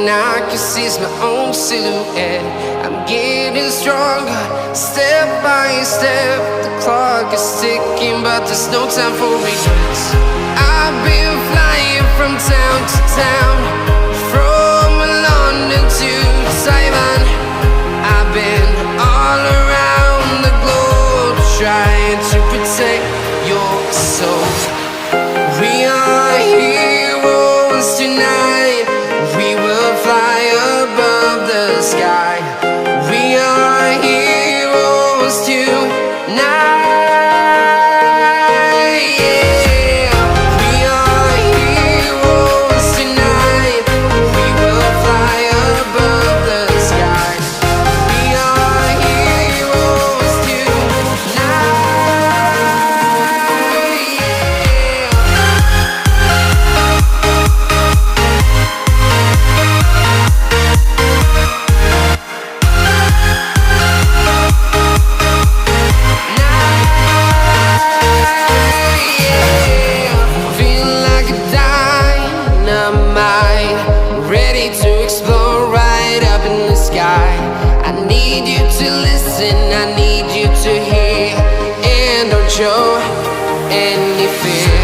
thing I can see is my own silhouette. I'm getting stronger, step by step. The clock is ticking, but there's no time for regrets. I've been flying from town to town, from London to Taiwan. I've been all around the globe, trying to protect your soul. We are heroes tonight. We will fly above the sky. We are heroes tonight. Yeah. We are heroes tonight. We will fly above the sky. We are heroes tonight. I need you to hear, and don't show any fear.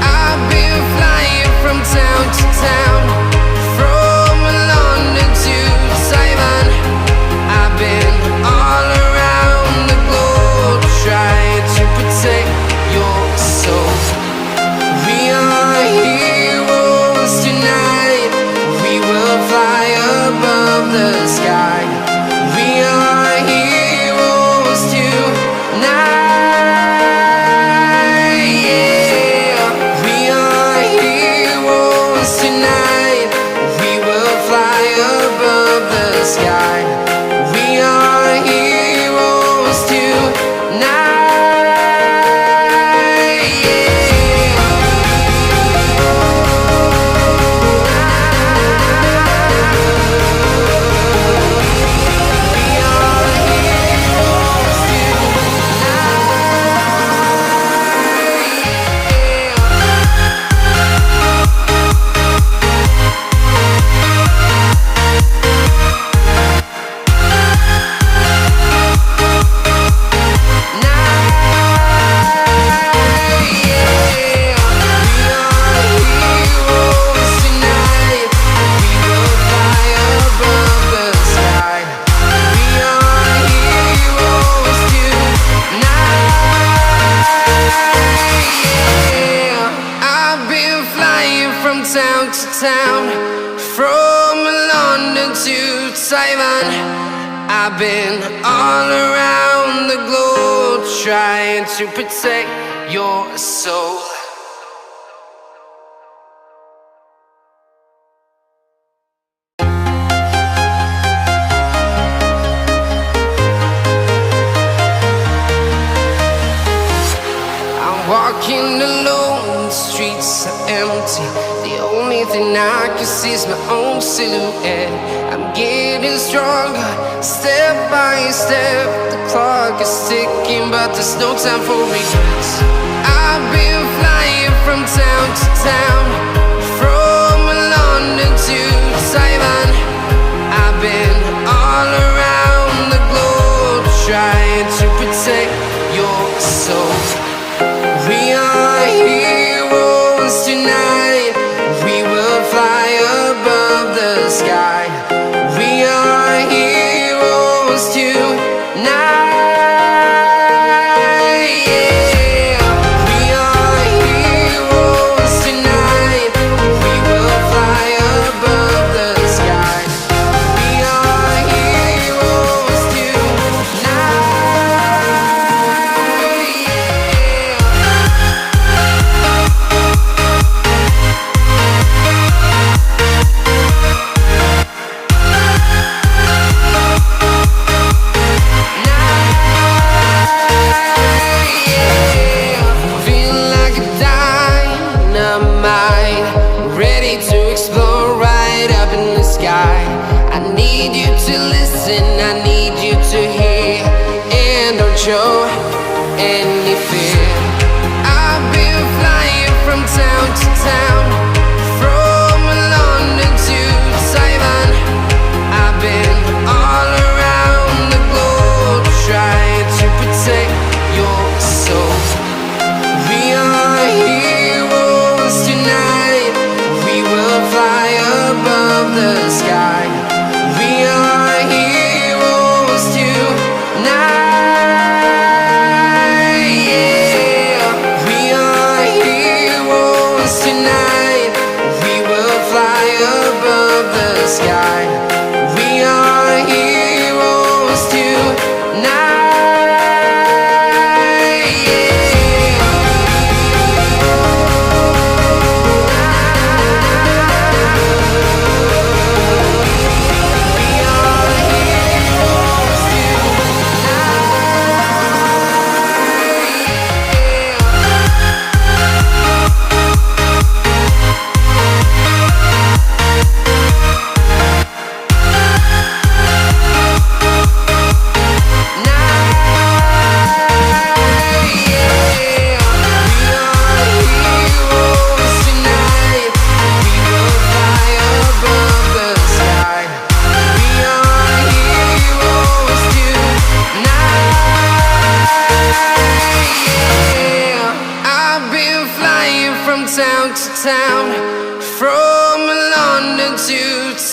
I've been flying from town to town, from London to Taiwan. I've been all around the globe, trying to protect your soul. We are heroes tonight. We will fly above the sky. We are heroes tonight. Yeah. We are heroes tonight. We will fly above the sky. We are heroes tonight. Yeah. Town to town, from London to Taiwan. I've been all around the globe, trying to protect your soul. I'm walking alone, the streets are empty. The only thing I can see is my own silhouette. I'm getting stronger, step by step. The clock is ticking, but there's no time for regrets. I've been flying from town to town, from London to Taiwan. I've been all around the globe, trying to protect your soul. We are heroes tonight. We will fly above the sky. We are heroes tonight. Yeah. We are heroes tonight. We will fly above the sky. We are heroes tonight. I need you to listen, I need you to hear, and don't show any fear. I've been flying from town to town, from London to Taiwan.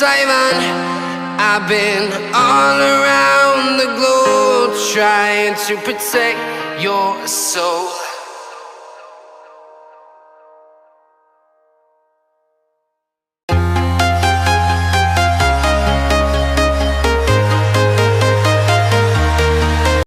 Simon. I've been all around the globe trying to protect your soul.